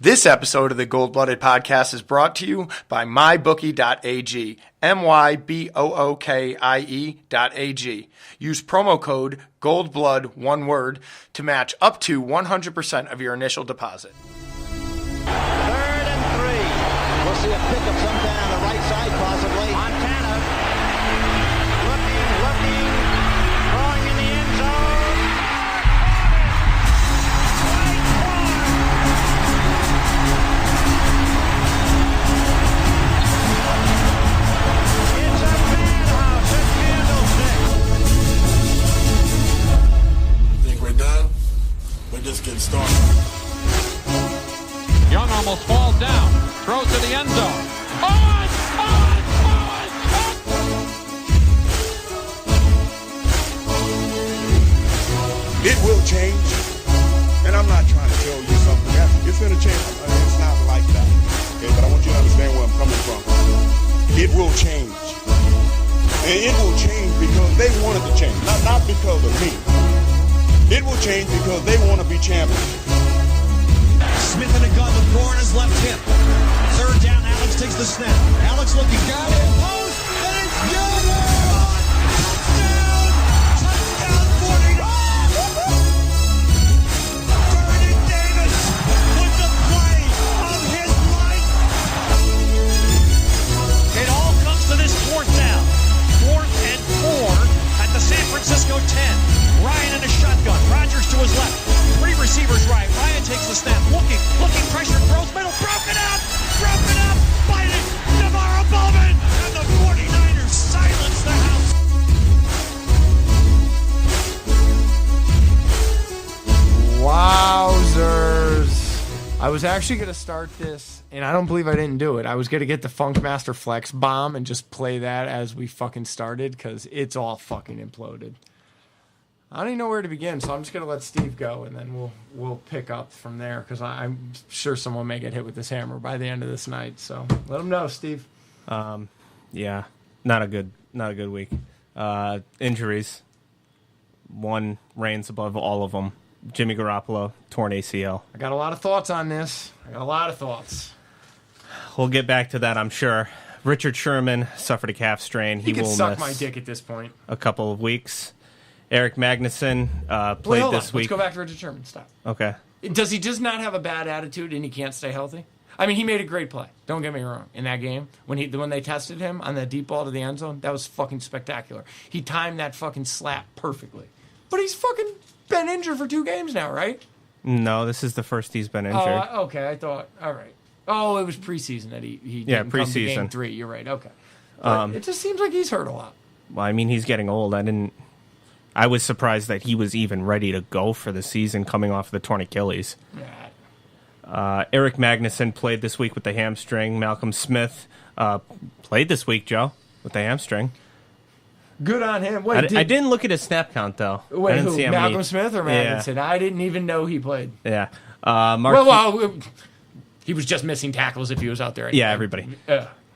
This episode of the Gold Blooded Podcast is brought to you by mybookie.ag, mybookie.ag. Use promo code GOLDBLOOD, one word, to match up to 100% of your initial deposit. 3rd and 3. We'll see a pickup sometime on the right side, possibly. Montana looking, throwing in the end zone. It's a madhouse at Candlestick. Think we're done? We're just getting started. Young almost falls down, throws to the end zone. It will change, and I'm not trying to tell you something. It's going to change. It's not like that. Okay, but I want you to understand where I'm coming from. It will change. And it will change because they wanted to change, not because of me. It will change because they want to be champions. Smith in a gun with Moore on his left hip. 3rd down, Alex takes the snap. Alex looking, got it, post, and it's good! Touchdown, 40. Vernon Davis with the play of his life. It all comes to this 4th down. 4th and 4 at the San Francisco 10. Ryan in a shotgun. Rodgers to his left. 3 receivers right. Ryan takes the snap. Looking, pressure, throws middle, broken up, biting, Navarro Bowman, and the 49ers silence the house. Wowzers. I was actually going to start this, and I don't believe I didn't do it. I was going to get the Funkmaster Flex Bomb and just play that as we fucking started, because it's all fucking imploded. I don't even know where to begin, so I'm just going to let Steve go, and then we'll pick up from there, because I'm sure someone may get hit with this hammer by the end of this night. So let him know, Steve. Yeah, not a good week. Injuries. One reigns above all of them. Jimmy Garoppolo, torn ACL. I got a lot of thoughts on this. We'll get back to that, I'm sure. Richard Sherman suffered a calf strain. He will suck miss my dick at this point. a couple of weeks. Eric Magnuson played this week. Let's go back to Richard Sherman. Stop. Okay. Does he just not have a bad attitude and he can't stay healthy? I mean, he made a great play. Don't get me wrong. In that game, when they tested him on that deep ball to the end zone, that was fucking spectacular. He timed that fucking slap perfectly. But he's fucking been injured for 2 games now, right? No, this is the first he's been injured. Oh, okay. I thought, all right. Oh, it was preseason that he didn't come to preseason. game 3. You're right. Okay. But it just seems like he's hurt a lot. Well, I mean, he's getting old. I was surprised that he was even ready to go for the season coming off the torn Achilles. Yeah. Eric Magnuson played this week with the hamstring. Malcolm Smith played this week, Joe, with the hamstring. Good on him. Wait, I didn't look at his snap count, though. Wait, I didn't who? see how Malcolm many. Smith or Magnuson? Yeah. I didn't even know he played. Yeah. Well, he was just missing tackles if he was out there. Anyway. Yeah, everybody.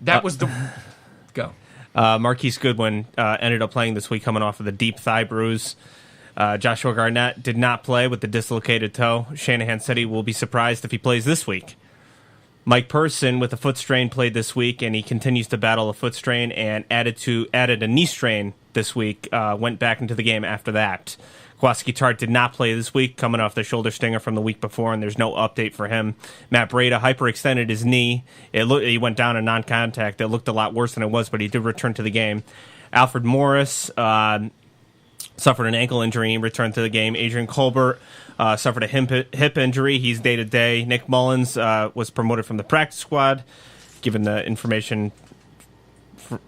That was the... Go. Marquise Goodwin ended up playing this week coming off of the deep thigh bruise. Joshua Garnett did not play with the dislocated toe. Shanahan said he will be surprised if he plays this week. Mike Person with a foot strain played this week, and he continues to battle a foot strain and added a knee strain this week, went back into the game after that. Kowalski Tart did not play this week, coming off the shoulder stinger from the week before, and there's no update for him. Matt Breida hyperextended his knee. He went down in non-contact. It looked a lot worse than it was, but he did return to the game. Alfred Morris suffered an ankle injury and returned to the game. Adrian Colbert suffered a hip injury. He's day-to-day. Nick Mullins was promoted from the practice squad, given the information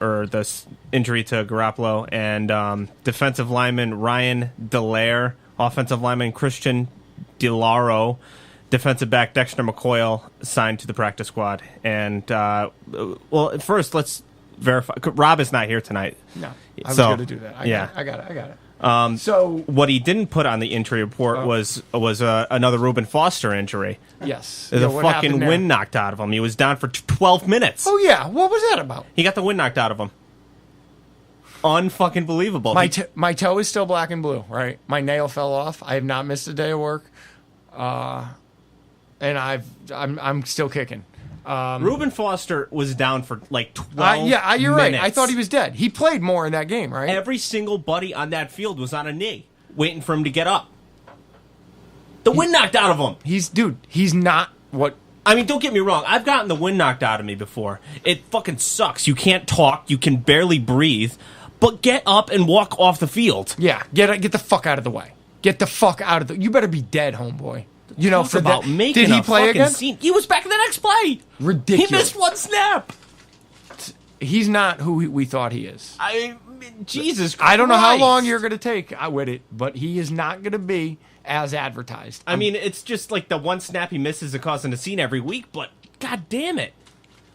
or the injury to Garoppolo. And defensive lineman Ryan Dallaire, offensive lineman Christian DeLauro, defensive back Dexter McCoyle signed to the practice squad. And, well, first, let's verify. Rob is not here tonight. No, I was going to do that. I got it. So what he didn't put on the injury report was another Reuben Foster injury. Yes. The fucking wind knocked out of him. He was down for 12 minutes. Oh, yeah. What was that about? He got the wind knocked out of him. Unfucking believable. My toe is still black and blue, right? My nail fell off. I have not missed a day of work. and I'm still kicking. Reuben Foster was down for like 12 you're right. minutes. I thought he was dead. He played more in that game, right? Every single buddy on that field was on a knee, waiting for him to get up. The wind knocked out of him. He's not what... I mean, don't get me wrong. I've gotten the wind knocked out of me before. It fucking sucks. You can't talk. You can barely breathe. But get up and walk off the field. Yeah, get the fuck out of the way. Get the fuck out of the... You better be dead, homeboy. You know, for about that. making Did he a play fucking again? scene. He was back in the next play. Ridiculous. He missed one snap. He's not who we thought he is. Jesus Christ. I don't know how long you're going to take with it, but he is not going to be as advertised. I mean, it's just like the one snap he misses is causing a scene every week, but god damn it.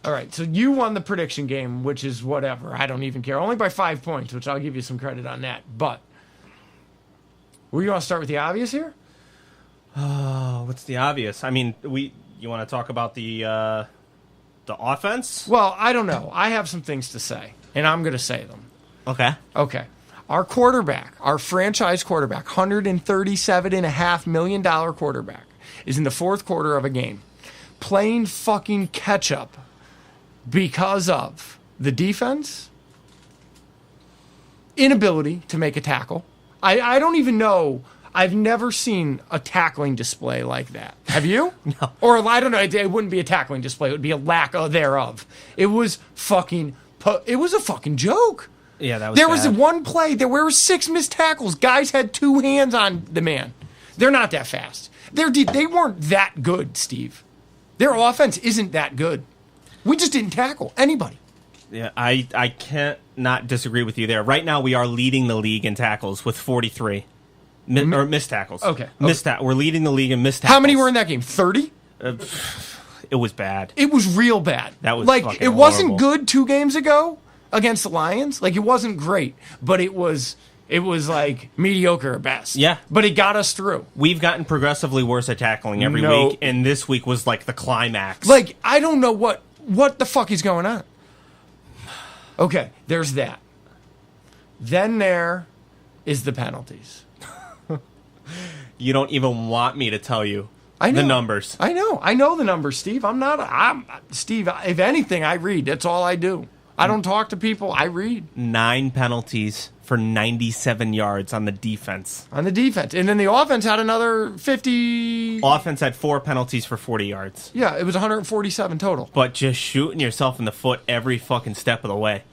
All right, so you won the prediction game, which is whatever. I don't even care. Only by 5 points, which I'll give you some credit on that. But, you want to start with the obvious here? Oh, what's the obvious? I mean, you want to talk about the offense? Well, I don't know. I have some things to say, and I'm going to say them. Okay. Our quarterback, our franchise quarterback, $137.5 million quarterback, is in the fourth quarter of a game playing fucking catch-up because of the defense, inability to make a tackle. I don't even know. I've never seen a tackling display like that. Have you? No. Or, I don't know, it wouldn't be a tackling display. It would be a lack thereof. It was a fucking joke. Yeah, that was There bad. was one play. There were 6 missed tackles. Guys had 2 hands on the man. They're not that fast. They weren't that good, Steve. Their offense isn't that good. We just didn't tackle anybody. Yeah, I can't not disagree with you there. Right now, we are leading the league in tackles with 43. Or missed tackles. Okay. We're leading the league in missed tackles. How many were in that game? 30? It was bad. It was real bad. That was like, fucking it wasn't horrible. good 2 games ago against the Lions. Like, it wasn't great, but it was like mediocre at best. Yeah. But it got us through. We've gotten progressively worse at tackling every No. week, and this week was like the climax. Like, I don't know what the fuck is going on. Okay, there's that. Then there is the penalties. You don't even want me to tell you I know. the numbers. I know the numbers, Steve. Steve, if anything, I read. That's all I do. I don't talk to people. I read. 9 penalties for 97 yards on the defense. On the defense. And then the offense had another 50. Offense had 4 penalties for 40 yards. Yeah, it was 147 total. But just shooting yourself in the foot every fucking step of the way.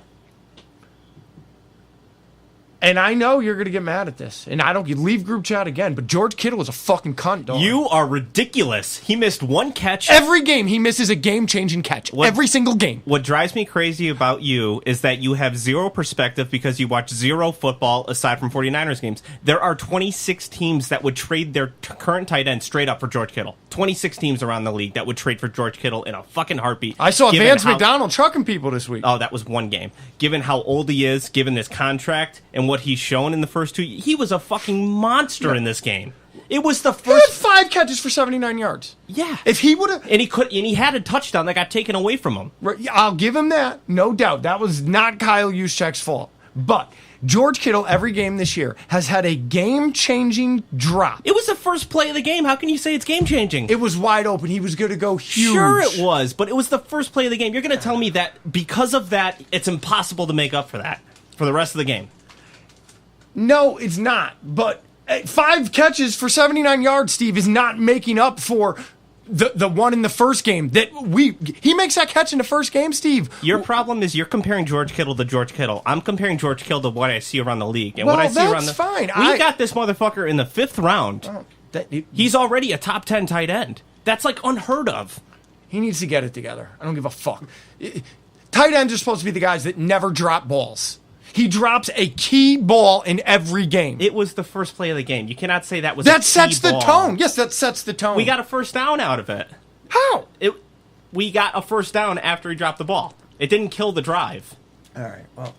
And I know you're going to get mad at this. And I don't leave group chat again, but George Kittle is a fucking cunt, dog. You are ridiculous. He missed 1 catch. Every game he misses a game-changing catch. Every single game. What drives me crazy about you is that you have 0 perspective because you watch 0 football aside from 49ers games. There are 26 teams that would trade their current tight end straight up for George Kittle. 26 teams around the league that would trade for George Kittle in a fucking heartbeat. I saw Vance McDonald trucking people this week. Oh, that was 1 game. Given how old he is, given this contract, and what he's shown in the first 2, he was a fucking monster in this game. It was the He had first 5 catches for 79 yards. Yeah. If he would have... And he had a touchdown that got taken away from him. I'll give him that. No doubt. That was not Kyle Juszczyk's fault. But George Kittle, every game this year, has had a game-changing drop. It was the first play of the game. How can you say it's game-changing? It was wide open. He was going to go huge. Sure it was, but it was the first play of the game. You're going to tell me that because of that, it's impossible to make up for that for the rest of the game. No, it's not. But 5 catches for 79 yards, Steve, is not making up for the one in the first game. He makes that catch in the first game, Steve. Your problem is you're comparing George Kittle to George Kittle. I'm comparing George Kittle to what I see around the league. And Well, what I see around that's fine. We got this motherfucker in the 5th round. He's already a top 10 tight end. That's like unheard of. He needs to get it together. I don't give a fuck. Tight ends are supposed to be the guys that never drop balls. He drops a key ball in every game. It was the first play of the game. You cannot say that was That a key sets the ball. tone. Yes, that sets the tone. We got a first down out of it. How? We got a first down after he dropped the ball. It didn't kill the drive. All right, well,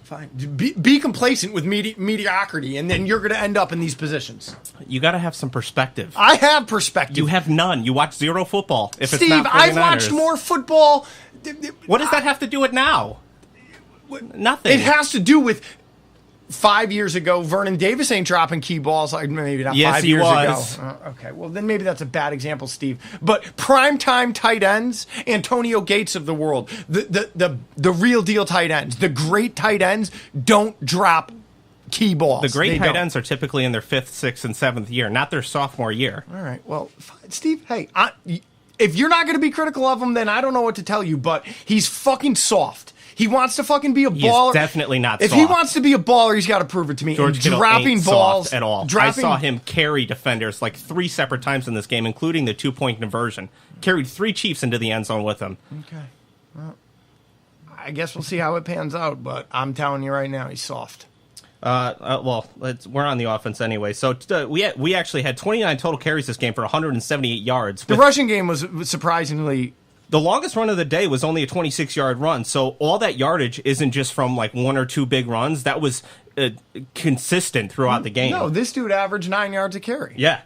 fine. Be complacent with mediocrity, and then you're going to end up in these positions. You got to have some perspective. I have perspective. You have none. You watch 0 football. If Steve, it's not I've watched 49ers. more football. What does that have to do with now? Nothing. It has to do with 5 years ago, Vernon Davis ain't dropping key balls. Like maybe not Yes, 5 he years was. ago. Okay, well then maybe that's a bad example, Steve. But primetime tight ends, Antonio Gates of the world, the real deal tight ends, the great tight ends don't drop key balls. The great They tight don't. ends are typically in their 5th, 6th, and 7th year, not their sophomore year. All right, well, fine. Steve, hey, if you're not going to be critical of him, then I don't know what to tell you. But he's fucking soft. He wants to fucking be a baller. He's definitely not If soft. he wants to be a baller, he's got to prove it to me. George And Kittle dropping ain't balls soft at all. I saw him carry defenders like 3 separate times in this game, including the 2-point conversion. Carried 3 Chiefs into the end zone with him. Okay. Well, I guess we'll see how it pans out, but I'm telling you right now, he's soft. We're on the offense anyway. So we actually had 29 total carries this game for 178 yards. The rushing game was surprisingly... The longest run of the day was only a 26-yard run, so all that yardage isn't just from like 1 or 2 big runs. That was consistent throughout the game. No, this dude averaged 9 yards a carry. Yeah.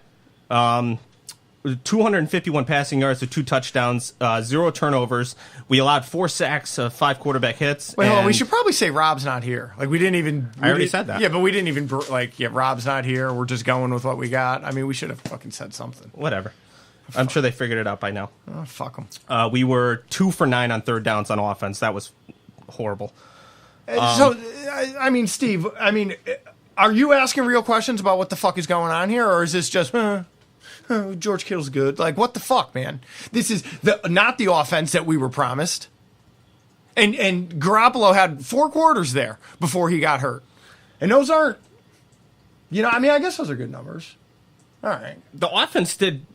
251 passing yards with 2 touchdowns, 0 turnovers. We allowed 4 sacks, 5 quarterback hits. Wait, hold on. We and- should probably say Rob's not here. Like, we didn't even... I already said that. Yeah, but we didn't even, Rob's not here. We're just going with what we got. I mean, we should have fucking said something. Whatever. I'm sure they figured it out by now. Oh, fuck them. We were 2 for 9 on 3rd downs on offense. That was horrible. I mean, Steve, are you asking real questions about what the fuck is going on here? Or is this just, George Kittle's good? Like, what the fuck, man? This is not the offense that we were promised. And Garoppolo had 4 quarters there before he got hurt. And those aren't, I guess those are good numbers. All right. The offense did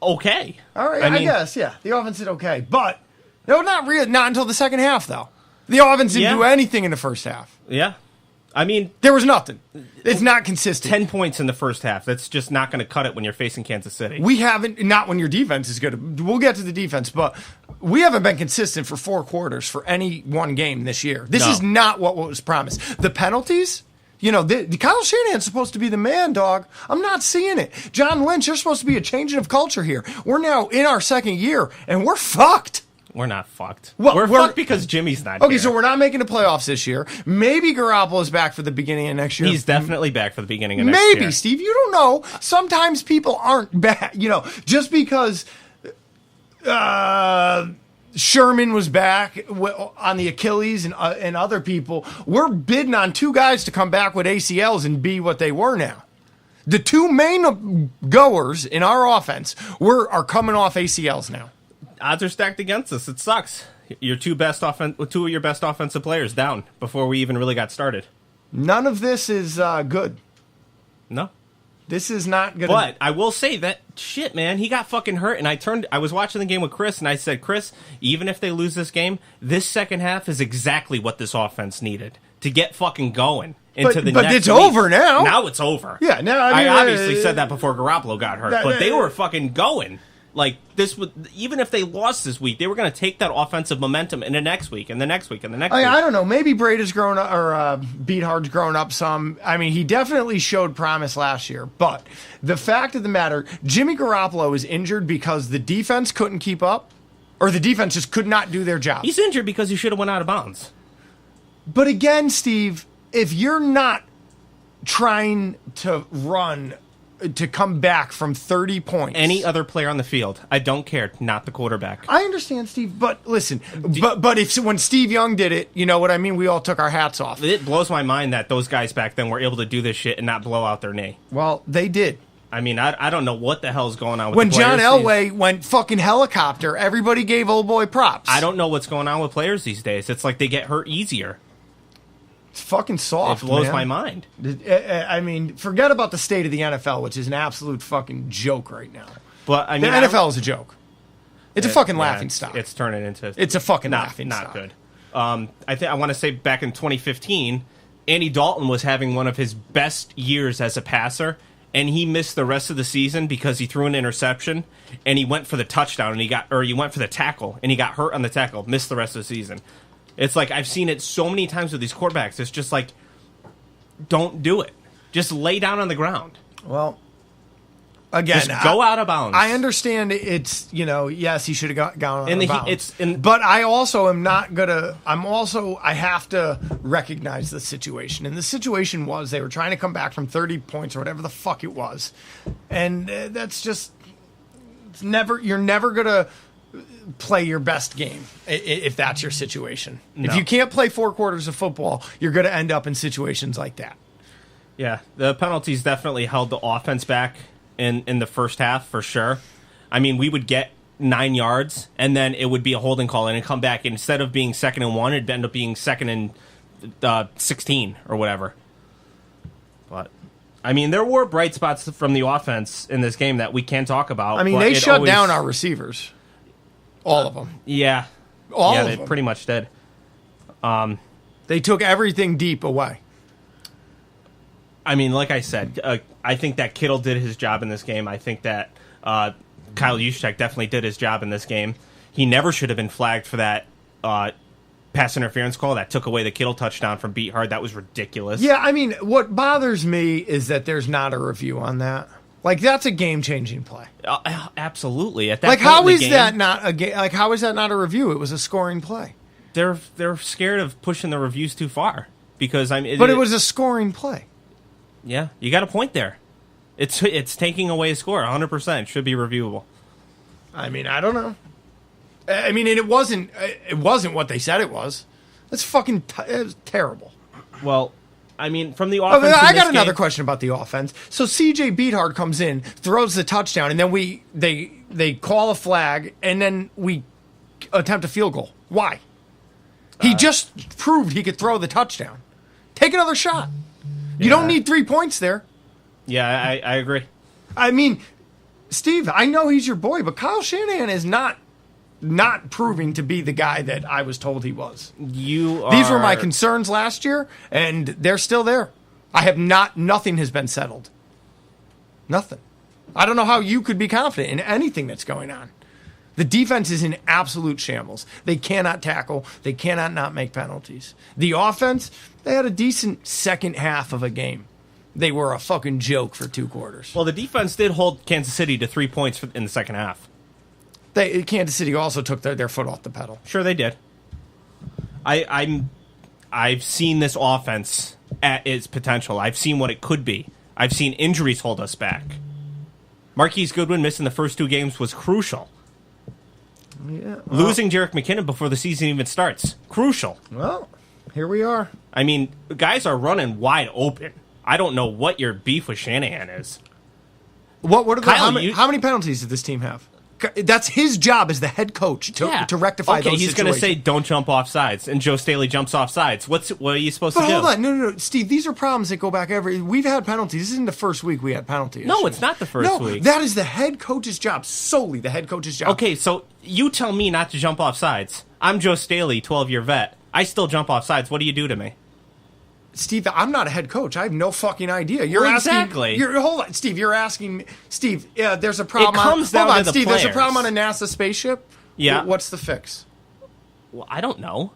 okay. All right, I mean, guess, yeah. The offense did okay. But, no, not until the second half, though. The offense didn't do anything in the first half. Yeah. I mean, There was nothing. It's not consistent. 10 points in the first half. That's just not going to cut it when you're facing Kansas City. We haven't, not when your defense is good. We'll get to the defense, but we haven't been consistent for 4 quarters for any one game this year. This is not what was promised. The penalties, Kyle Shanahan's supposed to be the man, dog. I'm not seeing it. John Lynch, you're supposed to be a changing of culture here. We're now in our 2nd year, and we're fucked. We're not fucked. Well, we're fucked because Jimmy's not here. Okay, so we're not making the playoffs this year. Maybe Garoppolo's back for the beginning of next year. He's definitely back for the beginning of next year. Maybe, Steve. You don't know. Sometimes people aren't back. Just because Sherman was back on the Achilles and other people, we're bidding on 2 guys to come back with ACLs and be what they were now. The 2 main goers in our offense are coming off ACLs now. Odds are stacked against us. It sucks. Your 2 of your best offensive players down before we even really got started. None of this is good. No. This is not good. But I will say that shit, man, he got fucking hurt, and I was watching the game with Chris, and I said, Chris, even if they lose this game, this second half is exactly what this offense needed to get fucking going into the next But it's week. over now. Now it's over. Yeah, now I obviously said that before Garoppolo got hurt, but they were fucking going. Like, this would, even if they lost this week, they were going to take that offensive momentum in the next week, and the next week, and the next week. I don't know. Maybe Brady's grown up, or Beathard's grown up some. I mean, he definitely showed promise last year. But the fact of the matter, Jimmy Garoppolo is injured because the defense couldn't keep up, or the defense just could not do their job. He's injured because he should have went out of bounds. But again, Steve, if you're not trying to run to come back from 30 points. Any other player on the field, I don't care, not the quarterback. I understand, Steve, but listen, but if when Steve Young did it, you know what I mean? We all took our hats off. It blows my mind that those guys back then were able to do this shit and not blow out their knee. Well, they did. I mean, I don't know what the hell's going on with when the players. John Elway went fucking helicopter, everybody gave old boy props. I don't know what's going on with players these days. It's like they get hurt easier. It's fucking soft, It blows man. my mind. I mean, forget about the state of the NFL, which is an absolute fucking joke right now. But I The mean, NFL is a joke. It's a fucking laughing stock. It's turning into. It's a fucking not laughing not stock. good. I want to say back in 2015, Andy Dalton was having one of his best years as a passer, and he missed the rest of the season because he threw an interception and he went for the touchdown and he went for the tackle and he got hurt on the tackle, missed the rest of the season. It's like I've seen it so many times with these quarterbacks. It's just like, don't do it. Just lay down on the ground. Well, Again, Just go out of bounds. I understand it's, yes, he should have gone out of bounds. It's but I also am not going to, I have to recognize the situation. And the situation was they were trying to come back from 30 points or whatever the fuck it was. And that's just, you're never going to play your best game if that's your situation. No. If you can't play 4 quarters of football, you're going to end up in situations like that. Yeah, the penalties definitely held the offense back in the first half, for sure. I mean, we would get 9 yards, and then it would be a holding call, and it'd come back. And instead of being 2nd and 1, it'd end up being 2nd and 16 or whatever. But, I mean, there were bright spots from the offense in this game that we can talk about. I mean, they shut down our receivers. All of them. Yeah. All of they them. pretty much did. They took everything deep away. I mean, like I said, I think that Kittle did his job in this game. I think that Kyle Juszczyk definitely did his job in this game. He never should have been flagged for that pass interference call that took away the Kittle touchdown from Beathard. That was ridiculous. Yeah, I mean, what bothers me is that there's not a review on that. Like, that's a game-changing play. Absolutely. At that like, point how in the is game, that not a game? Like, how is that not a review? It was a scoring play. They're scared of pushing the reviews too far because it was a scoring play. Yeah, you got a point there. It's taking away a score. 100% should be reviewable. I mean, I don't know. I mean, it wasn't what they said it was. That's fucking it was terrible. Well, I mean, from the offense. I got another question about the offense. So CJ Beathard comes in, throws the touchdown, and then they call a flag, and then we attempt a field goal. Why? He just proved he could throw the touchdown. Take another shot. You don't need 3 points there. Yeah, I agree. I mean, Steve, I know he's your boy, but Kyle Shanahan is not proving to be the guy that I was told he was. These were my concerns last year, and they're still there. Nothing has been settled. Nothing. I don't know how you could be confident in anything that's going on. The defense is in absolute shambles. They cannot tackle. They cannot not make penalties. The offense, they had a decent second half of a game. They were a fucking joke for 2 quarters. Well, the defense did hold Kansas City to 3 points in the second half. Kansas City also took their foot off the pedal. Sure, they did. I've seen this offense at its potential. I've seen what it could be. I've seen injuries hold us back. Marquise Goodwin missing the first 2 games was crucial. Yeah, Losing Jerick McKinnon before the season even starts. Crucial. Well, here we are. I mean, guys are running wide open. I don't know what your beef with Shanahan is. What are how many penalties did this team have? That's his job as the head coach to rectify those situations. He's going to say, don't jump off sides, and Joe Staley jumps off sides. What are you supposed to do? Hold on. No. Steve, these are problems that go back we've had penalties. This isn't the first week we had penalties. No, it's not the first week. That is the head coach's job, solely the head coach's job. Okay, so you tell me not to jump off sides. I'm Joe Staley, 12-year vet. I still jump off sides. What do you do to me? Steve, I'm not a head coach. I have no fucking idea. Exactly. Hold on, Steve. You're asking me. Steve, there's a problem. It comes down to the Steve. players. There's a problem on a NASA spaceship. Yeah. What's the fix? Well, I don't know.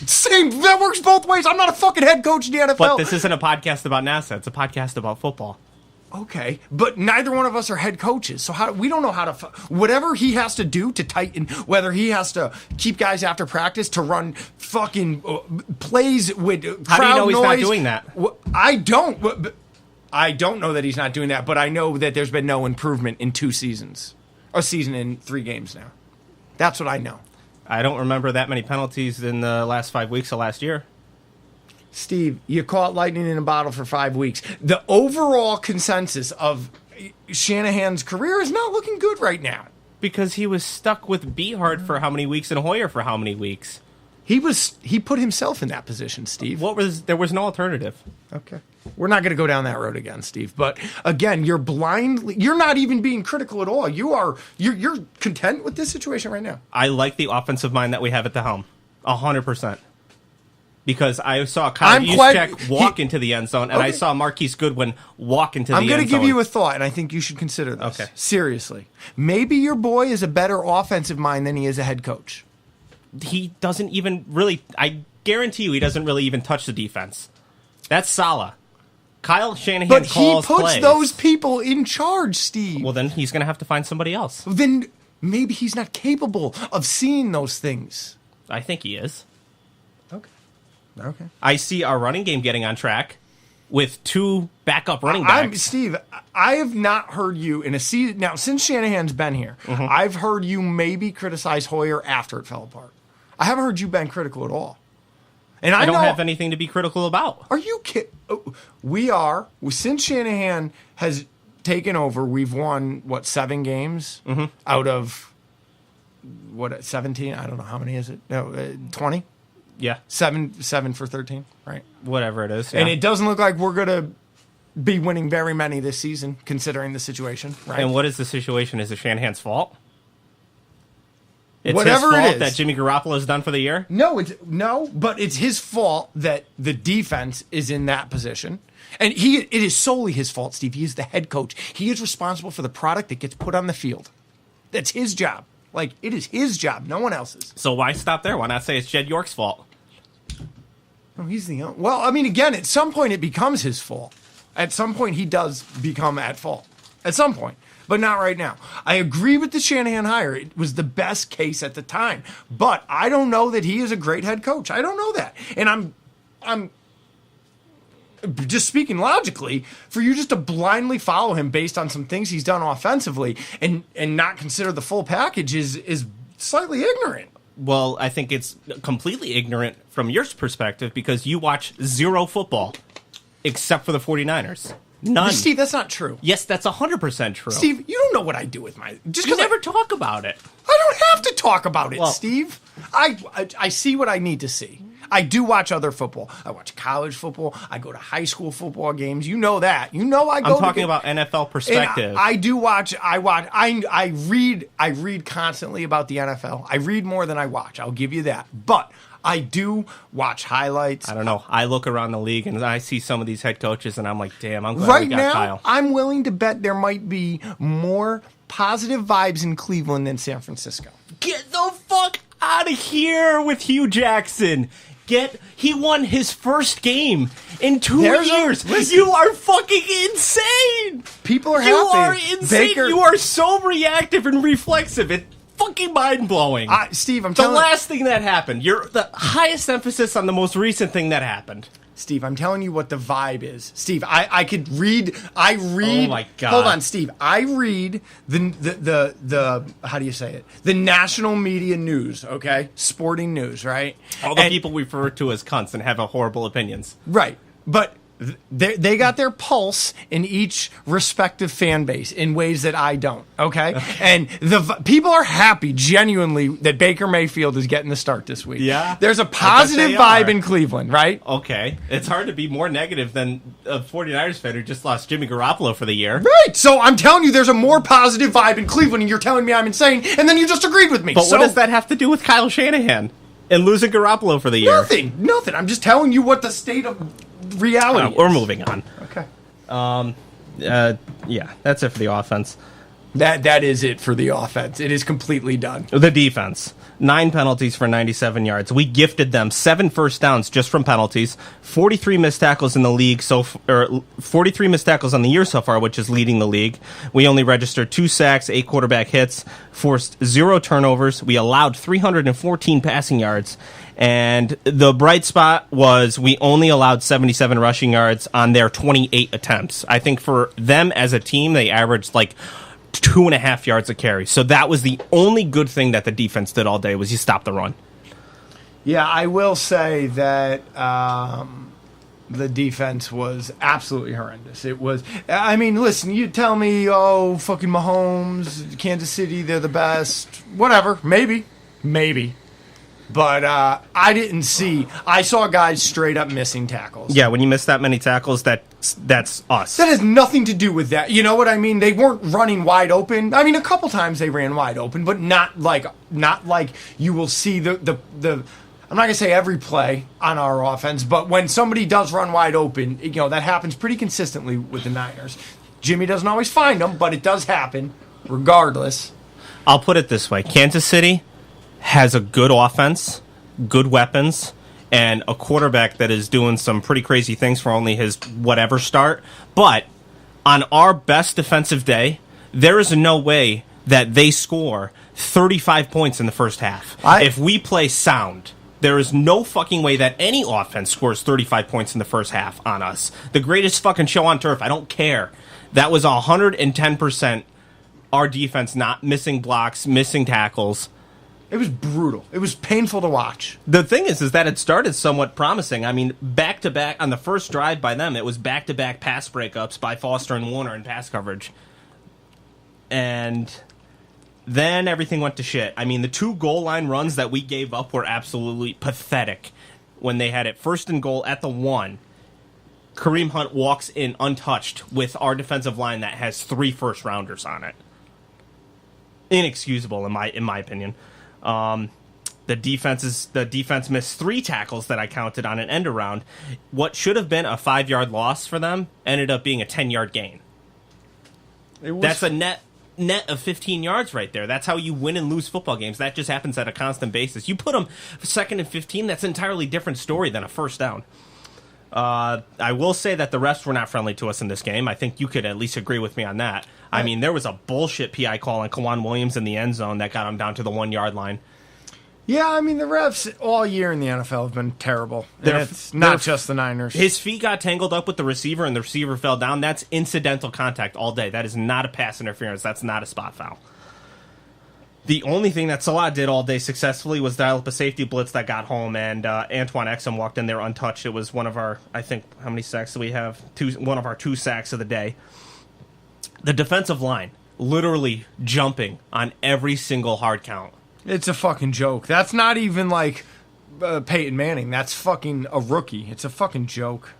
Same. That works both ways. I'm not a fucking head coach in the NFL. But this isn't a podcast about NASA. It's a podcast about football. Okay, but neither one of us are head coaches, so we don't know how to. Whatever he has to do to tighten, whether he has to keep guys after practice to run fucking plays with crowd How do you know he's noise, not doing that? I don't. I don't know that he's not doing that, but I know that there's been no improvement in 2 seasons, a season in 3 games now. That's what I know. I don't remember that many penalties in the last 5 weeks of last year. Steve, you caught lightning in a bottle for 5 weeks. The overall consensus of Shanahan's career is not looking good right now. Because he was stuck with Beathard for how many weeks and Hoyer for how many weeks? He put himself in that position, Steve. There was no alternative. Okay. We're not going to go down that road again, Steve. But again, you're not even being critical at all. You're content with this situation right now. I like the offensive mind that we have at the helm. 100%. Because I saw Kyle Juszczyk walk into the end zone, and I saw Marquise Goodwin walk into the end zone. I'm going to give you a thought, and I think you should consider this. Okay. Seriously. Maybe your boy is a better offensive mind than he is a head coach. He doesn't even really, I guarantee you, he doesn't really even touch the defense. That's Saleh. Kyle Shanahan But he calls puts plays. those people in charge, Steve. Well, then he's going to have to find somebody else. Then maybe he's not capable of seeing those things. I think he is. Okay. I see our running game getting on track with 2 backup running backs. Steve, I have not heard you in a season. Now, since Shanahan's been here, I've heard you maybe criticize Hoyer after it fell apart. I haven't heard you been critical at all. And I don't know, have anything to be critical about. Are you kidding? We are. Since Shanahan has taken over, we've won, 7 games out of, 17? I don't know. How many is it? No, 20? Yeah. 7 for 13, right? Whatever it is. Yeah. And it doesn't look like we're going to be winning very many this season, considering the situation, right? And what is the situation? Is it Shanahan's fault? It's Whatever his it fault is. that Jimmy Garoppolo has done for the year? No, but it's his fault that the defense is in that position. And it is solely his fault, Steve. He is the head coach. He is responsible for the product that gets put on the field. That's his job. It is his job, no one else's. So why stop there? Why not say it's Jed York's fault? No, he's the owner. Well, I mean, again, at some point it becomes his fault. At some point he does become at fault. At some point. But not right now. I agree with the Shanahan hire. It was the best case at the time. But I don't know that he is a great head coach. I don't know that. And I'm just speaking logically, for you just to blindly follow him based on some things he's done offensively and not consider the full package is slightly ignorant. Well, I think it's completely ignorant from your perspective because you watch 0 football except for the 49ers. None. Steve, that's not true. Yes, that's 100% true. Steve, you don't know what I do with my... Just you because never talk about it. I don't have to talk about it, Well- Steve. I see what I need to see. I do watch other football. I watch college football. I go to high school football games. You know that. You know I go. I'm talking about NFL perspective. I do watch. I read constantly about the NFL. I read more than I watch. I'll give you that. But I do watch highlights. I don't know. I look around the league and I see some of these head coaches and I'm like, damn, I'm glad Right we got now, Kyle. I'm willing to bet there might be more positive vibes in Cleveland than San Francisco. Get the fuck out of here with Hugh Jackson. He won his first game in 2 years. Listen. You are fucking insane. People are happy. You are insane. Baker- You are so reactive and reflexive. It's fucking mind blowing. Steve, I'm the telling last thing that happened. You're the highest emphasis on the most recent thing that happened. Steve, I'm telling you what the vibe is. Steve, I could read. I read. Oh my God. Hold on, Steve. I read the how do you say it? The national media news. Okay, sporting news. Right. All the people we refer to as cunts and have horrible opinions. Right, but they got their pulse in each respective fan base in ways that I don't. Okay, and people are happy genuinely that Baker Mayfield is getting the start this week. Yeah. There's a positive they vibe are. in Cleveland, right? Okay. It's hard to be more negative than a 49ers fan who just lost Jimmy Garoppolo for the year. Right. So I'm telling you, there's a more positive vibe in Cleveland, and you're telling me I'm insane, and then you just agreed with me. But so, what does that have to do with Kyle Shanahan and losing Garoppolo for the year? Nothing. I'm just telling you what the state of reality is. We're moving on. Okay. Yeah, that's it for the offense. That is it for the offense. It is completely done. The defense. 9 penalties for 97 yards. We gifted them 7 first downs just from penalties. 43 missed tackles in the league 43 missed tackles on the year so far, which is leading the league. We only registered 2 sacks, 8 quarterback hits, forced 0 turnovers. We allowed 314 passing yards. And the bright spot was we only allowed 77 rushing yards on their 28 attempts. I think for them as a team, they averaged like 2.5 yards a carry. So that was the only good thing that the defense did all day was you stopped the run. Yeah, I will say that the defense was absolutely horrendous. It was, I mean, listen, you tell me, oh, fucking Mahomes, Kansas City, they're the best. Whatever, maybe. But I didn't see. I saw guys straight up missing tackles. Yeah, when you miss that many tackles, that's us. That has nothing to do with that. You know what I mean? They weren't running wide open. I mean, a couple times they ran wide open, but not like you will see the. I'm not gonna say every play on our offense, but when somebody does run wide open, that happens pretty consistently with the Niners. Jimmy doesn't always find them, but it does happen, regardless. I'll put it this way: Kansas City has a good offense, good weapons, and a quarterback that is doing some pretty crazy things for only his whatever start. But on our best defensive day, there is no way that they score 35 points in the first half. If we play sound, there is no fucking way that any offense scores 35 points in the first half on us. The greatest fucking show on turf, I don't care. That was 110% our defense not missing blocks, missing tackles. It was brutal. It was painful to watch. The thing is that it started somewhat promising. I mean, back-to-back, on the first drive by them, it was back-to-back pass breakups by Foster and Warner in pass coverage. And then everything went to shit. I mean, the 2 goal line runs that we gave up were absolutely pathetic. When they had it first and goal at the 1, Kareem Hunt walks in untouched with our defensive line that has 3 first-rounders on it. Inexcusable, in my opinion. The defense missed 3 tackles that I counted on an end around. What should have been a 5-yard loss for them ended up being a 10-yard gain. That's a net of 15 yards right there. That's how you win and lose football games. That just happens at a constant basis. You put them 2nd and 15, that's an entirely different story than a first down. I will say that the refs were not friendly to us in this game. I think you could at least agree with me on that. I mean, there was a bullshit PI call on Kawan Williams in the end zone that got him down to the 1-yard line. Yeah, I mean, the refs all year in the NFL have been terrible. And it's not just the Niners. His feet got tangled up with the receiver, and the receiver fell down. That's incidental contact all day. That is not a pass interference. That's not a spot foul. The only thing that Salah did all day successfully was dial up a safety blitz that got home, and Antoine Exum walked in there untouched. It was one of our, I think, how many sacks do we have? One of our 2 sacks of the day. The defensive line literally jumping on every single hard count. It's a fucking joke. That's not even like Peyton Manning. That's fucking a rookie. It's a fucking joke.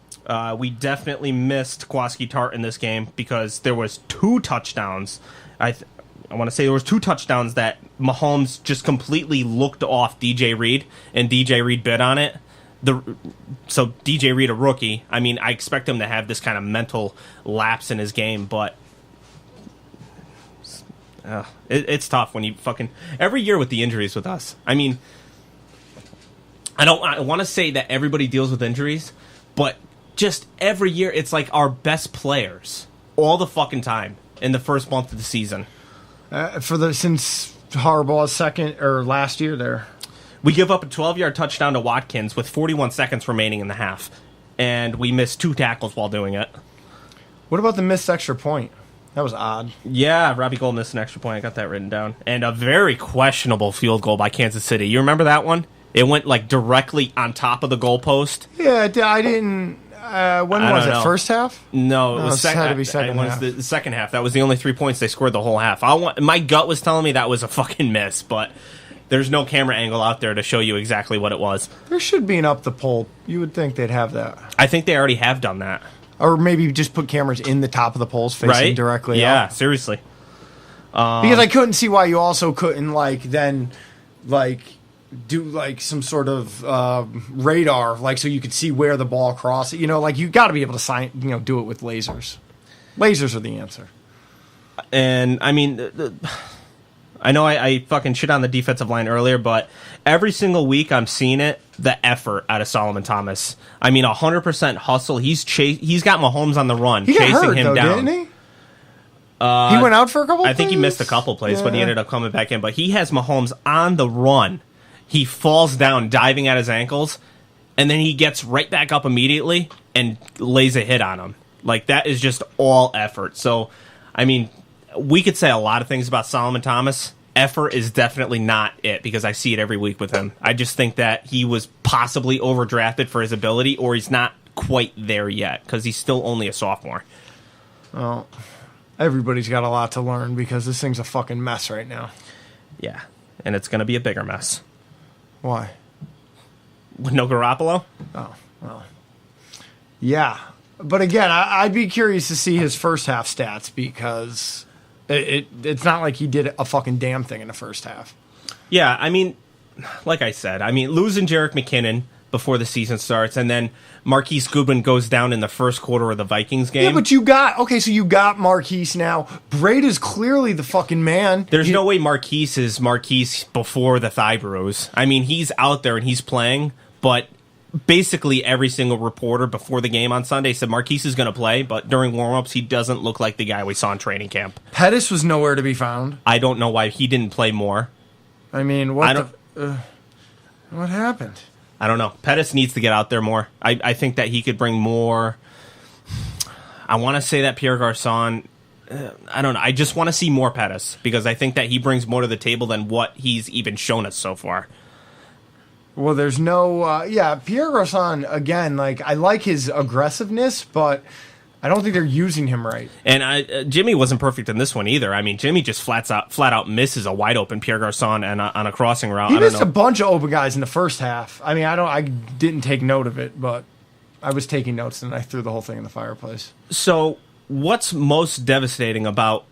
We definitely missed Kwaski Tart in this game because there was 2 touchdowns. I want to say there was 2 touchdowns that Mahomes just completely looked off DJ Reed, and DJ Reed bid on it. So DJ Reed, a rookie, I mean, I expect him to have this kind of mental lapse in his game, but it's tough when you fucking every year with the injuries with us. I mean, I want to say that everybody deals with injuries, but just every year it's like our best players all the fucking time in the first month of the season. Since Harbaugh's second or last year there. We give up a 12-yard touchdown to Watkins with 41 seconds remaining in the half, and we missed 2 tackles while doing it. What about the missed extra point? That was odd. Yeah, Robbie Gould missed an extra point. I got that written down. And a very questionable field goal by Kansas City. You remember that one? It went like directly on top of the goalpost. Yeah, I didn't. When was it? First half? No, it was had to be second half. The second half. That was the only 3 points they scored the whole half. My gut was telling me that was a fucking miss, but there's no camera angle out there to show you exactly what it was. There should be an up the pole. You would think they'd have that. I think they already have done that. Or maybe just put cameras in the top of the poles facing directly Yeah, up. Seriously. Because I couldn't see why you also couldn't do some sort of radar, so you could see where the ball crossed. You got to be able to do it with lasers. Lasers are the answer. And I mean, I know I fucking shit on the defensive line earlier, but every single week I'm seeing it, the effort out of Solomon Thomas. I mean, 100% hustle. He's got Mahomes on the run, he got chasing hurt, him down. Didn't he? He went out for a couple plays? I think he missed a couple plays, but he ended up coming back in. But he has Mahomes on the run. He falls down, diving at his ankles, and then he gets right back up immediately and lays a hit on him. Like, that is just all effort. So, I mean, we could say a lot of things about Solomon Thomas. Effort is definitely not it, because I see it every week with him. I just think that he was possibly overdrafted for his ability, or he's not quite there yet, because he's still only a sophomore. Well, everybody's got a lot to learn, because this thing's a fucking mess right now. Yeah, and it's going to be a bigger mess. Why? With no Garoppolo? Oh, well. Yeah. But again, I'd be curious to see his first half stats, because it's not like he did a fucking damn thing in the first half. Yeah, I mean, like I said, losing Jerick McKinnon before the season starts, and then Marquise Goodwin goes down in the first quarter of the Vikings game. Yeah, but you got Marquise now. Braid is clearly the fucking man. There's no way Marquise is Marquise before the thigh bruise. I mean, he's out there and he's playing, but basically every single reporter before the game on Sunday said Marquise is going to play, but during warmups he doesn't look like the guy we saw in training camp. Pettis was nowhere to be found. I don't know why he didn't play more. I mean, what happened? I don't know. Pettis needs to get out there more. I think that he could bring more. I want to say that Pierre Garçon. I don't know. I just want to see more Pettis because I think that he brings more to the table than what he's even shown us so far. Well, there's no, Pierre Garçon, again, like, I like his aggressiveness, but I don't think they're using him right. And Jimmy wasn't perfect in this one either. I mean, Jimmy just flat out misses a wide open Pierre Garçon and on a crossing route. He missed a bunch of open guys in the first half. I mean, I didn't take note of it, but I was taking notes and I threw the whole thing in the fireplace. So, what's most devastating about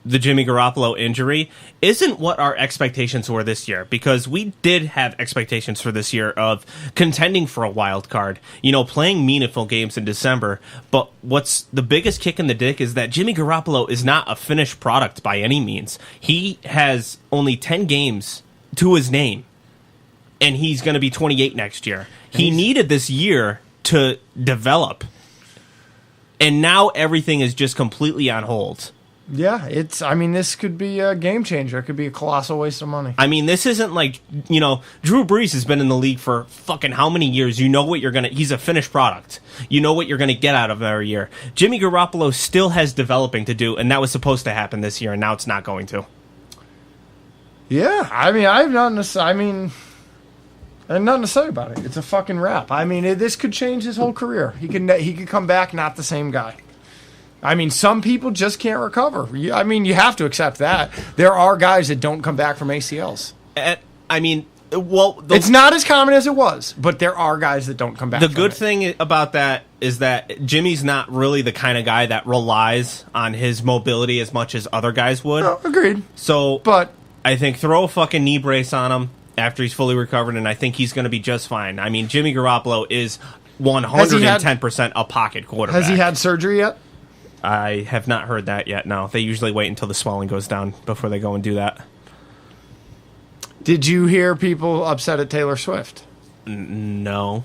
the Jimmy Garoppolo injury isn't what our expectations were this year, because we did have expectations for this year of contending for a wild card, playing meaningful games in December. But what's the biggest kick in the dick is that Jimmy Garoppolo is not a finished product by any means. He has only 10 games to his name, and he's going to be 28 next year. He needed this year to develop, and now everything is just completely on hold. Yeah, this could be a game changer. It could be a colossal waste of money. I mean, this isn't like, Drew Brees has been in the league for fucking how many years? You know what he's a finished product. You know what you're going to get out of him every year. Jimmy Garoppolo still has developing to do, and that was supposed to happen this year, and now it's not going to. Yeah, I mean, I have nothing to say about it. It's a fucking wrap. I mean, this could change his whole career. He could come back not the same guy. I mean, some people just can't recover. I mean, you have to accept that. There are guys that don't come back from ACLs. It's not as common as it was, but there are guys that don't come back. The good thing about that is that Jimmy's not really the kind of guy that relies on his mobility as much as other guys would. No, agreed. But I think throw a fucking knee brace on him after he's fully recovered, and I think he's going to be just fine. I mean, Jimmy Garoppolo is 110% a pocket quarterback. Has he had surgery yet? I have not heard that yet, no. They usually wait until the swelling goes down before they go and do that. Did you hear people upset at Taylor Swift? No.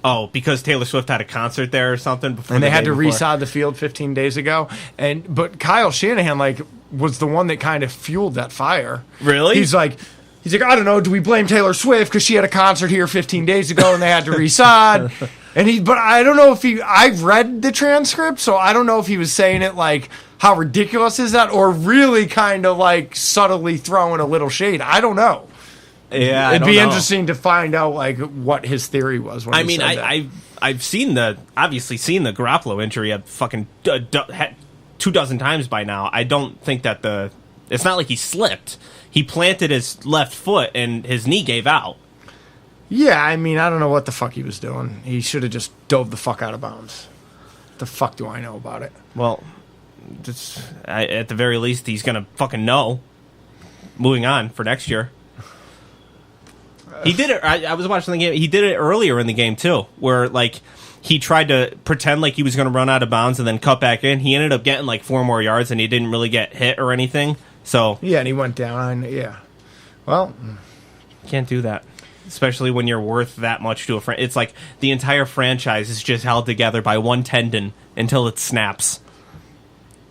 Oh, because Taylor Swift had a concert there or something before, and they had to resod the field 15 days ago. But Kyle Shanahan was the one that kind of fueled that fire. Really? He's like, I don't know, do we blame Taylor Swift because she had a concert here 15 days ago and they had to resod? But I don't know if I've read the transcript, so I don't know if he was saying it like, how ridiculous is that? Or really kind of like subtly throwing a little shade. I don't know. Yeah, it'd be interesting to find out like what his theory was. When he said that. I've obviously seen the Garoppolo injury a fucking 24 times by now. I don't think that it's not like he slipped. He planted his left foot and his knee gave out. Yeah, I mean, I don't know what the fuck he was doing. He should have just dove the fuck out of bounds. The fuck do I know about it? Well, at the very least, he's going to fucking know. Moving on for next year. He did it. I was watching the game. He did it earlier in the game, too, where, he tried to pretend like he was going to run out of bounds and then cut back in. He ended up getting, 4 more yards, and he didn't really get hit or anything. So yeah, and he went down. Yeah. Well, can't do that. Especially when you're worth that much to a friend. It's like the entire franchise is just held together by one tendon until it snaps.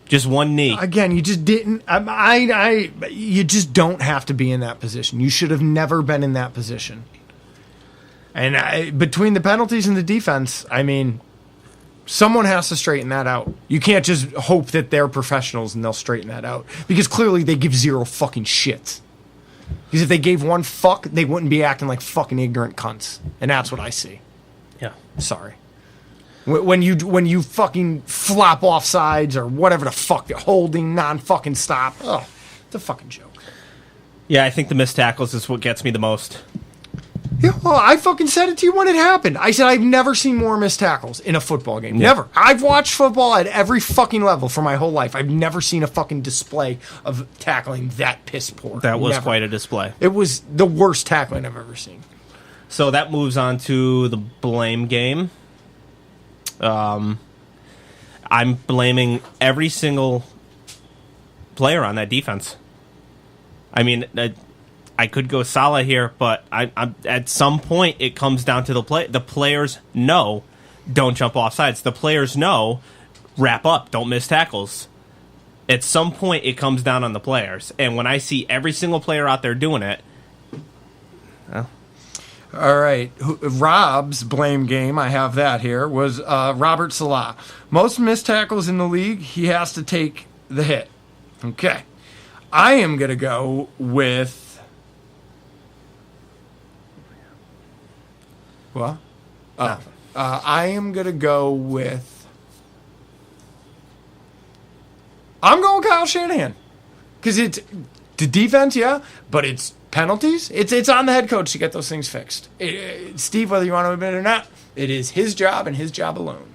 Just one knee. Again, you just didn't. You just don't have to be in that position. You should have never been in that position. And between the penalties and the defense, I mean, someone has to straighten that out. You can't just hope that they're professionals and they'll straighten that out. Because clearly they give zero fucking shits. Because if they gave one fuck, they wouldn't be acting like fucking ignorant cunts. And that's what I see. Yeah. Sorry. When you fucking flop off sides or whatever the fuck, holding, non-fucking stop. Oh, it's a fucking joke. Yeah, I think the missed tackles is what gets me the most. Yeah, well, I fucking said it to you when it happened. I said I've never seen more missed tackles in a football game. Yeah. Never. I've watched football at every fucking level for my whole life. I've never seen a fucking display of tackling that piss poor. That was quite a display. It was the worst tackling I've ever seen. So that moves on to the blame game. I'm blaming every single player on that defense. I mean, I could go Salah here, but I'm at some point it comes down to the play. The players know, don't jump off sides. The players know, wrap up, don't miss tackles. At some point it comes down on the players. And when I see every single player out there doing it, well. All right. Rob's blame game, I have that here, was Robert Salah. Most missed tackles in the league, he has to take the hit. Okay. I am going to go with... What? I am going to go with... I'm going Kyle Shanahan. Because it's the defense, yeah, but it's penalties. It's on the head coach to get those things fixed. Steve, whether you want to admit it or not, it is his job and his job alone.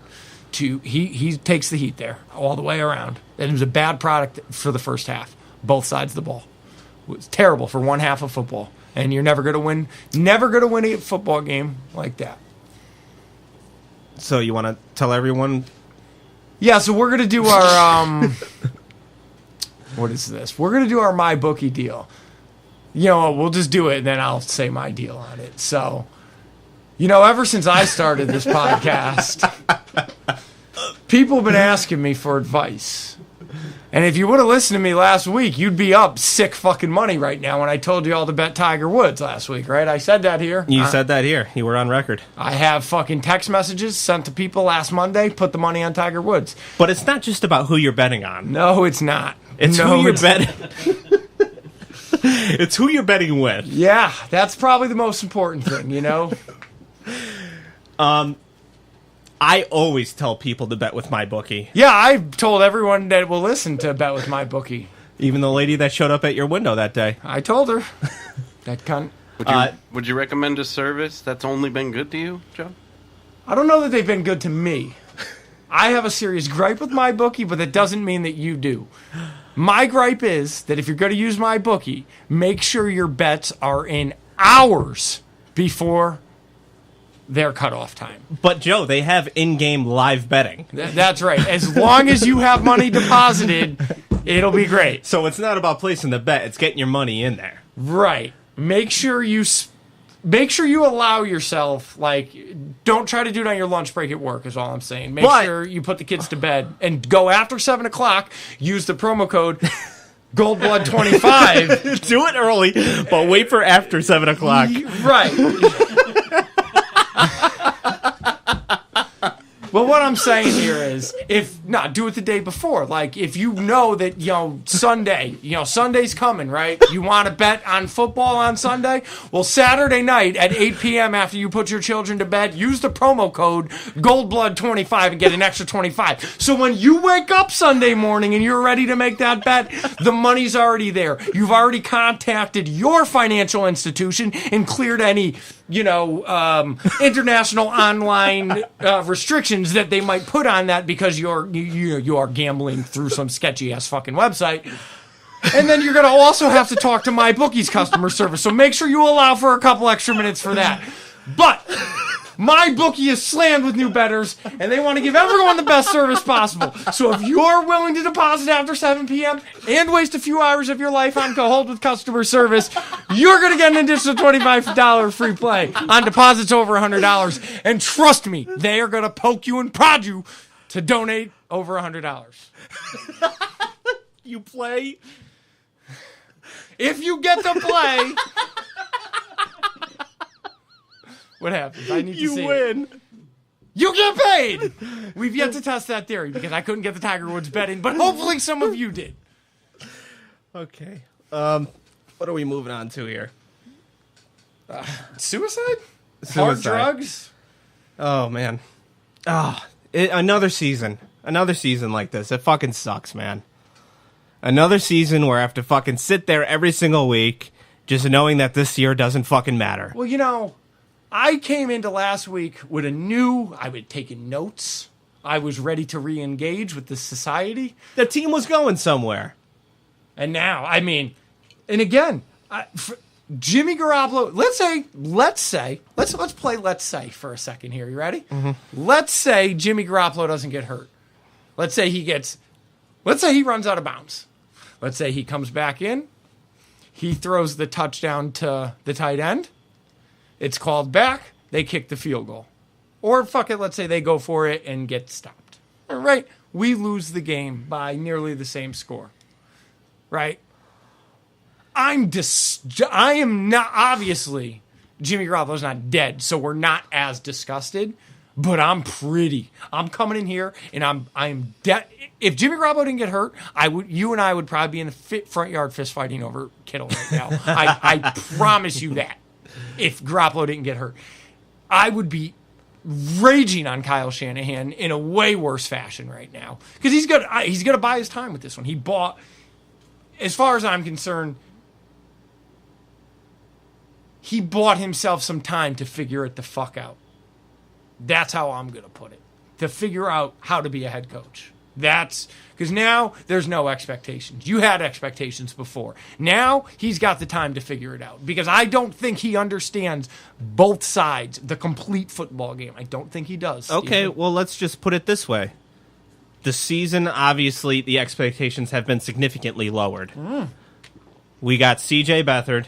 He takes the heat there all the way around. It was a bad product for the first half, both sides of the ball. It was terrible for one half of football, and you're never going to win a football game like that. So you want to tell everyone? Yeah, so we're going to do our what is this? We're going to do our MyBookie deal. You know, we'll just do it, and then I'll say my deal on it. So, you know, ever since I started this podcast, people have been asking me for advice. And if you would have listened to me last week, you'd be up sick fucking money right now when I told you all to bet Tiger Woods last week, right? I said that here. You said that here. You were on record. I have fucking text messages sent to people last Monday, put the money on Tiger Woods. But it's not just about who you're betting on. No, it's not. It's who you're betting. It's who you're betting with. Yeah, that's probably the most important thing, you know? I always tell people to bet with MyBookie. Yeah, I've told everyone that will listen to bet with MyBookie. Even the lady that showed up at your window that day. I told her. That cunt. Would you recommend a service that's only been good to you, Joe? I don't know that they've been good to me. I have a serious gripe with MyBookie, but that doesn't mean that you do. My gripe is that if you're going to use MyBookie, make sure your bets are in hours before their cutoff time. But, Joe, they have in-game live betting. That's right. As long as you have money deposited, it'll be great. So it's not about placing the bet. It's getting your money in there. Right. Make sure you allow yourself, like, don't try to do it on your lunch break at work is all I'm saying. Make sure you put the kids to bed and go after 7 o'clock, use the promo code GoldBlood25. Do it early, but wait for after 7 o'clock. Right. Well, what I'm saying here is, do it the day before. Like, if you know that, Sunday's coming, right? You want to bet on football on Sunday? Well, Saturday night at 8 p.m. after you put your children to bed, use the promo code GoldBlood25 and get an extra 25. So when you wake up Sunday morning and you're ready to make that bet, the money's already there. You've already contacted your financial institution and cleared any international online restrictions that they might put on that because you are gambling through some sketchy ass fucking website. And then you're going to also have to talk to MyBookie's customer service. So make sure you allow for a couple extra minutes for that. But MyBookie is slammed with new bettors, and they want to give everyone the best service possible. So if you're willing to deposit after 7 p.m. and waste a few hours of your life on hold with customer service, you're going to get an additional $25 free play on deposits over $100. And trust me, they are going to poke you and prod you to donate over $100. You play? If you get to play... What happens? I need to see. You win. You get paid. We've yet to test that theory because I couldn't get the Tiger Woods betting, but hopefully some of you did. Okay. What are we moving on to here? Suicide? Hard drugs? Oh, man. Another season. Another season like this. It fucking sucks, man. Another season where I have to fucking sit there every single week just knowing that this year doesn't fucking matter. Well, I came into last week with I would taken notes. I was ready to re-engage with the society. The team was going somewhere. And now, and again, Jimmy Garoppolo, let's play let's say for a second here. You ready? Mm-hmm. Let's say Jimmy Garoppolo doesn't get hurt. Let's say he runs out of bounds. Let's say he comes back in. He throws the touchdown to the tight end. It's called back. They kick the field goal. Or fuck it, let's say they go for it and get stopped. All right? We lose the game by nearly the same score. Right? I am not, obviously, Jimmy Garoppolo's not dead, so we're not as disgusted, but I'm coming in here and I'm dead. If Jimmy Garoppolo didn't get hurt, you and I would probably be in the front yard fist fighting over Kittle right now. I promise you that. If Garoppolo didn't get hurt, I would be raging on Kyle Shanahan in a way worse fashion right now because he's gonna buy his time with this one. He bought, as far as I'm concerned, he bought himself some time to figure it the fuck out. That's how I'm gonna put it. To figure out how to be a head coach. That's because now there's no expectations. You had expectations before. Now he's got the time to figure it out because I don't think he understands both sides, the complete football game. I don't think he does. Okay, well, let's just put it this way. The season, obviously, the expectations have been significantly lowered. We got C.J. Beathard,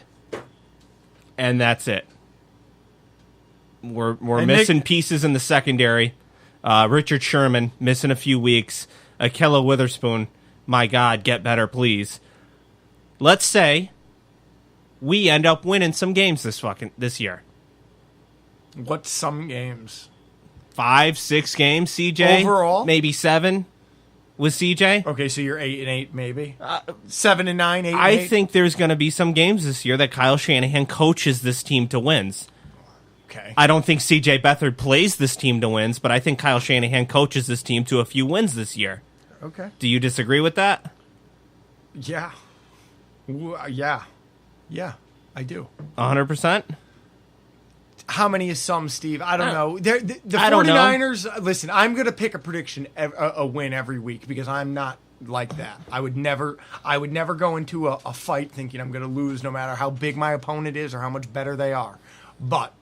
and that's it. We're missing pieces in the secondary. Richard Sherman missing a few weeks. Ahkello Witherspoon, my God, get better, please. Let's say we end up winning some games this year. What some games? 5, 6 games, CJ? Overall? Maybe 7 with CJ? Okay, so you're 8-8 maybe. 7-9, 8-8. I think there's going to be some games this year that Kyle Shanahan coaches this team to wins. Okay. I don't think C.J. Beathard plays this team to wins, but I think Kyle Shanahan coaches this team to a few wins this year. Okay. Do you disagree with that? Yeah. Yeah, I do. 100%? How many is some, Steve? I don't know. The I don't know. 49ers, listen, I'm going to pick a prediction, a win every week because I'm not like that. I would never go into a fight thinking I'm going to lose no matter how big my opponent is or how much better they are. But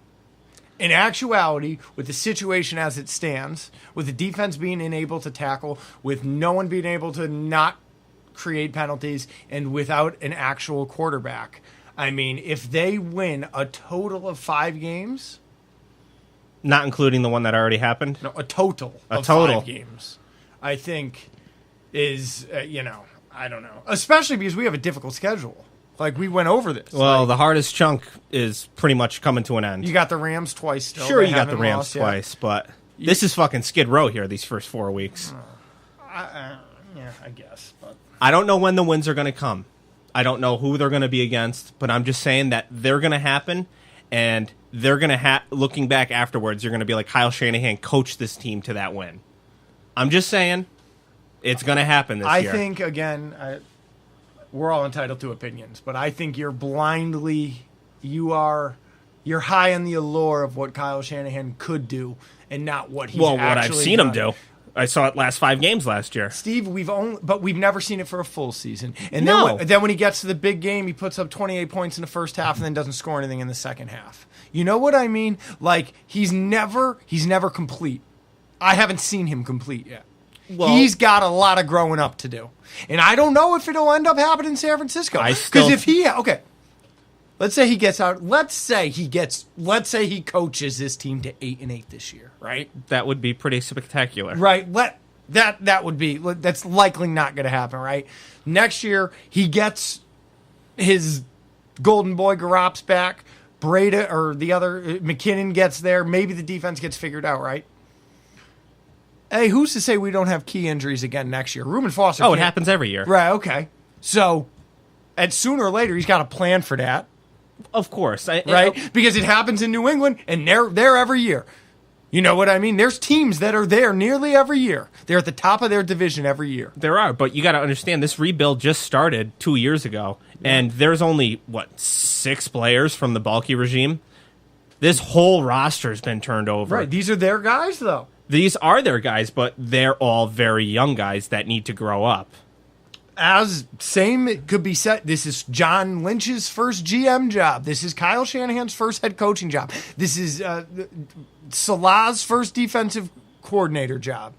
in actuality, with the situation as it stands, with the defense being unable to tackle, with no one being able to not create penalties, and without an actual quarterback, I mean, if they win a total of 5 games... Not including the one that already happened? No, a total of 5 games, I think is, I don't know. Especially because we have a difficult schedule. Like, we went over this. Well, the hardest chunk is pretty much coming to an end. You got the Rams twice still. Sure, you got the Rams twice, but this is fucking Skid Row here these first 4 weeks. Yeah, I guess. But I don't know when the wins are going to come. I don't know who they're going to be against, but I'm just saying that they're going to happen, and they're going to looking back afterwards, you're going to be like, Kyle Shanahan coached this team to that win. I'm just saying it's going to happen this year. I think, again... we're all entitled to opinions, but I think you're high on the allure of what Kyle Shanahan could do and not what he's actually what I've seen done. him do. I saw it last 5 games last year. Steve, we've never seen it for a full season. And No. then when he gets to the big game, he puts up 28 points in the first half and then doesn't score anything in the second half. You know what I mean? Like, he's never complete. I haven't seen him complete yet. Well, He's got a lot of growing up to do. And I don't know if it'll end up happening in San Francisco. Because if let's say he gets out. Let's say he coaches this team to 8-8 this year, right? that would be pretty spectacular. Right. That's likely not going to happen, right? Next year he gets his golden boy Garopp's back. Breda or the other McKinnon gets there. Maybe the defense gets figured out, right? Hey, who's to say we don't have key injuries again next year? Reuben Foster. Oh, it happens every year. Right, okay. So, and sooner or later, he's got a plan for that. Of course. Right? Because it happens in New England, and they're there every year. You know what I mean? There's teams that are there nearly every year. They're at the top of their division every year. There are, but you got to understand, this rebuild just started 2 years ago, and there's only, 6 players from the Balky regime? This whole roster's been turned over. Right, these are their guys, though. These are their guys, but they're all very young guys that need to grow up. It could be said, this is John Lynch's first GM job. This is Kyle Shanahan's first head coaching job. This is Salah's first defensive coordinator job.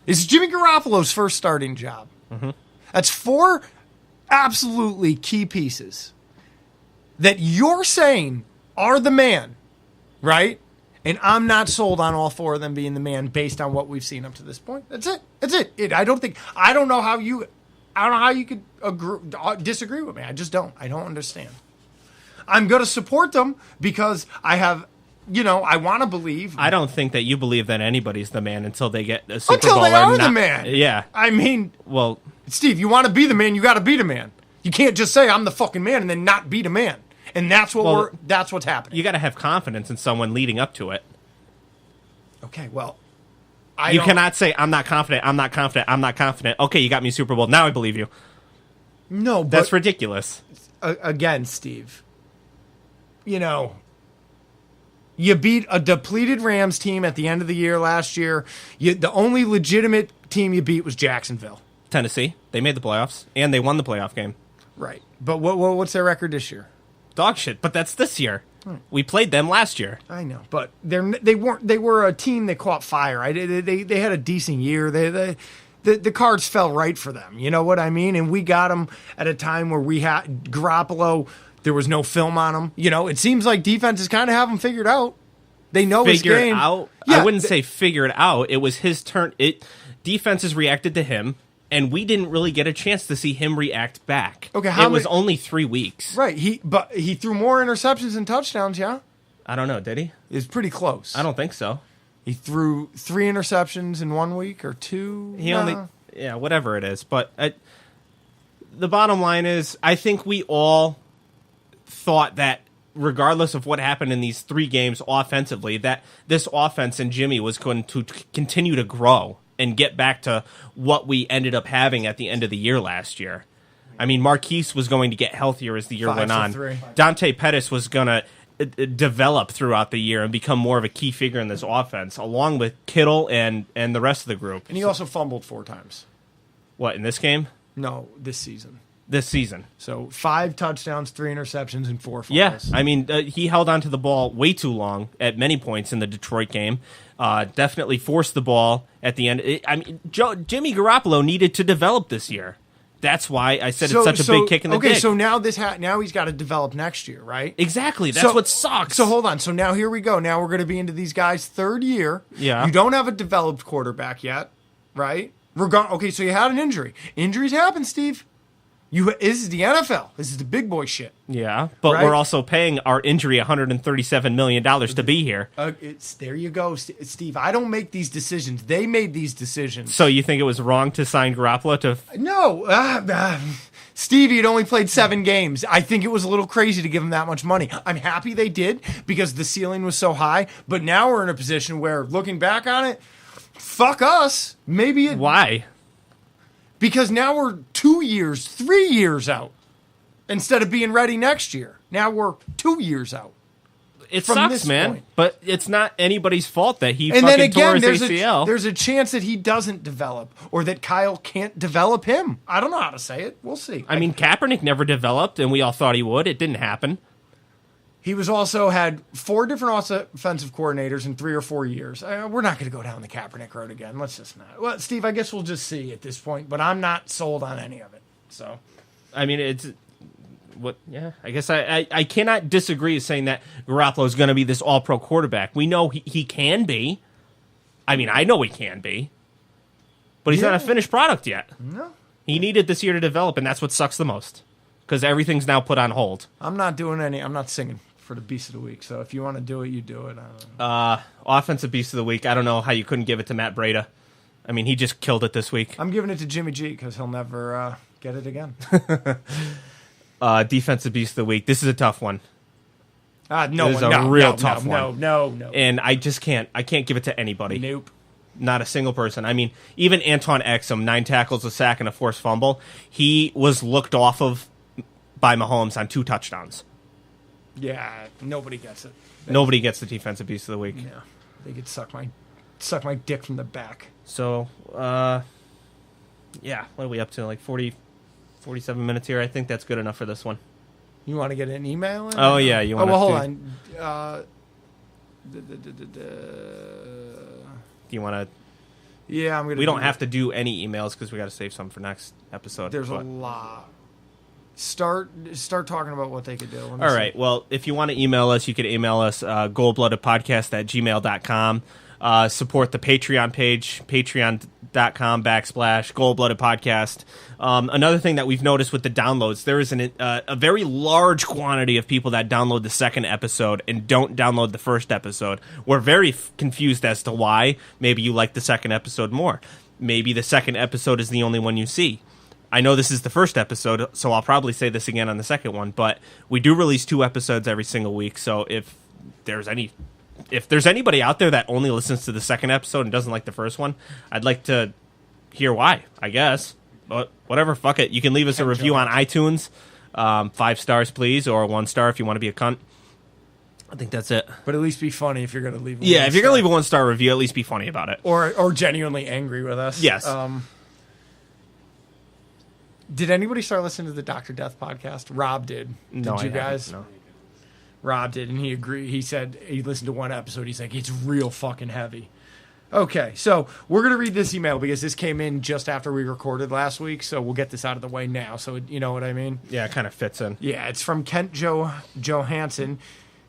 This is Jimmy Garoppolo's first starting job. Mm-hmm. That's 4 absolutely key pieces that you're saying are the man, right? And I'm not sold on all 4 of them being the man based on what we've seen up to this point. That's it. I don't know how you could disagree with me. I just don't. I don't understand. I'm going to support them because I have, I want to believe. I don't think that you believe that anybody's the man until they get a Super until Bowl. They are the man. Yeah. I mean, well, Steve, you want to be the man, you got to be the man. You can't just say I'm the fucking man and then not be the man. And that's what's happening. You got to have confidence in someone leading up to it. Okay, well, you cannot say I'm not confident. I'm not confident. I'm not confident. Okay, you got me Super Bowl. Now I believe you. No, but that's ridiculous. Again, Steve. You beat a depleted Rams team at the end of the year last year. The only legitimate team you beat was Jacksonville. Tennessee. They made the playoffs, and they won the playoff game. Right. But what's their record this year? Dog shit, but that's this year. We played them last year. I know, but they were a team that caught fire. They had a decent year. The cards fell right for them. You know what I mean? And we got them at a time where we had Garoppolo. There was no film on him. It seems like defenses kind of have him figured out. They know his game. Figured out? Yeah, I wouldn't say figured out. It was his turn. Defenses reacted to him, and we didn't really get a chance to see him react back. Okay, it was only 3 weeks. Right. He threw more interceptions than touchdowns, yeah? I don't know, did he? It was pretty close. I don't think so. He threw 3 interceptions in 1 week or 2. Yeah, whatever it is. But the bottom line is, I think we all thought that regardless of what happened in these 3 games offensively, that this offense and Jimmy was going to continue to grow and get back to what we ended up having at the end of the year last year. I mean, Marquise was going to get healther as the year went on. 3. Dante Pettis was going to develop throughout the year and become more of a key figure in this offense, along with Kittle and the rest of the group. And he also fumbled 4 times. What, in this game? No, this season. This season. So 5 touchdowns, 3 interceptions, and 4 fumbles. Yeah, I mean, he held on to the ball way too long at many points in the Detroit game. Definitely forced the ball at the end. Jimmy Garoppolo needed to develop this year. That's why I said it's such a big kick in the dick. Okay, so now now he's got to develop next year, right? Exactly. That's what sucks. So hold on. So now here we go. Now we're going to be into these guys' 3rd year. Yeah. You don't have a developed quarterback yet, right? Okay, so you had an injury. Injuries happen, Steve. This is the NFL. This is the big boy shit. Yeah, but right? We're also paying our injury $137 million to be here. There you go, Steve. I don't make these decisions. They made these decisions. So you think it was wrong to sign Garoppolo to... No. Steve, he'd only played 7 games. I think it was a little crazy to give him that much money. I'm happy they did because the ceiling was so high. But now we're in a position where, looking back on it, fuck us. Why? Because now we're 2 years, 3 years out instead of being ready next year. Now we're 2 years out. It sucks, man. Point. But it's not anybody's fault that he and fucking then again, tore his ACL. There's a chance that he doesn't develop or that Kyle can't develop him. I don't know how to say it. We'll see. I mean, Kaepernick never developed, and we all thought he would. It didn't happen. He was also had 4 different offensive coordinators in 3 or 4 years. We're not going to go down the Kaepernick road again. Let's just not. Well, Steve, I guess we'll just see at this point, but I'm not sold on any of it. So, I mean, it's what? Yeah, I guess I cannot disagree with saying that Garoppolo is going to be this all-pro quarterback. We know he can be. I mean, I know he can be, but he's not a finished product yet. No, he needed this year to develop, and that's what sucks the most because everything's now put on hold. I'm not singing for the Beast of the Week. So if you want to do it, you do it. Offensive Beast of the Week. I don't know how you couldn't give it to Matt Breida. I mean, he just killed it this week. I'm giving it to Jimmy G because he'll never get it again. Defensive Beast of the Week. This is a tough one. No, this is a real tough one. No. And I just can't. I can't give it to anybody. Nope. Not a single person. I mean, even Anton Exum, 9 tackles, a sack, and a forced fumble. He was looked off of by Mahomes on 2 touchdowns. Yeah, nobody gets it. Nobody gets the Defensive Beast of the Week. Yeah, they could suck my dick from the back. So, yeah, what are we up to? Like 47 minutes here. I think that's good enough for this one. You want to get an email in? Oh, yeah. You want well, hold on. Do you want to... Yeah, I'm going to... We don't have to do any emails because we got to save some for next episode. There's a lot. Start talking about what they could do. All right. Well, if you want to email us, you could email us goldbloodedpodcast@gmail.com. Support the Patreon page, patreon.com/goldbloodedpodcast. Another thing that we've noticed with the downloads, there is a very large quantity of people that download the second episode and don't download the first episode. We're very confused as to why. Maybe you like the second episode more. Maybe the second episode is the only one you see. I know this is the first episode, so I'll probably say this again on the second one, but we do release 2 episodes every single week, so if there's anybody out there that only listens to the second episode and doesn't like the first one, I'd like to hear why, I guess. But whatever, fuck it. You can leave us a review on iTunes, 5 stars, please, or 1 star if you want to be a cunt. I think that's it. But at least be funny if you're going to leave. If you're going to leave a 1-star review, at least be funny about it, or genuinely angry with us. Yes. Did anybody start listening to the Dr. Death podcast? Rob did. No, did you guys? No. Rob did, and he agreed. He said he listened to 1 episode. He's like, it's real fucking heavy. Okay, so we're going to read this email because this came in just after we recorded last week, so we'll get this out of the way now. So you know what I mean? Yeah, it kind of fits in. Yeah, it's from Kent Johansson,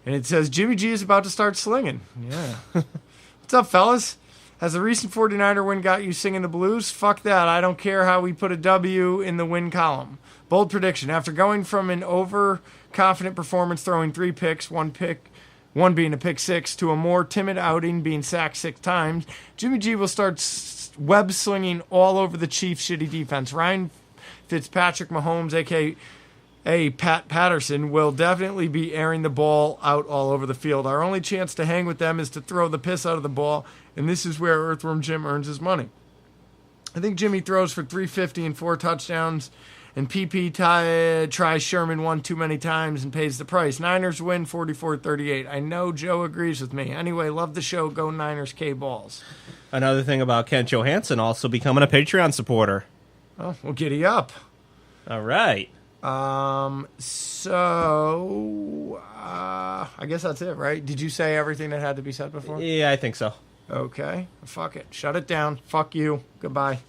and it says, Jimmy G is about to start slinging. Yeah. What's up, fellas? Has the recent 49er win got you singing the blues? Fuck that. I don't care how we put a W in the win column. Bold prediction. After going from an overconfident performance throwing 3 picks, one being a pick 6, to a more timid outing being sacked 6 times, Jimmy G will start web slinging all over the Chiefs' shitty defense. Ryan Fitzpatrick Mahomes, a.k.a. Pat Patterson, will definitely be airing the ball out all over the field. Our only chance to hang with them is to throw the piss out of the ball, and this is where Earthworm Jim earns his money. I think Jimmy throws for 350 and 4 touchdowns, and PP tries Sherman 1 too many times and pays the price. Niners win 44-38. I know Joe agrees with me. Anyway, love the show. Go Niners, K-Balls. Another thing about Kent Johansson also becoming a Patreon supporter. Oh, well, giddy up. All right. I guess that's it, right? Did you say everything that had to be said before? Yeah, I think so. Okay. Fuck it. Shut it down. Fuck you. Goodbye.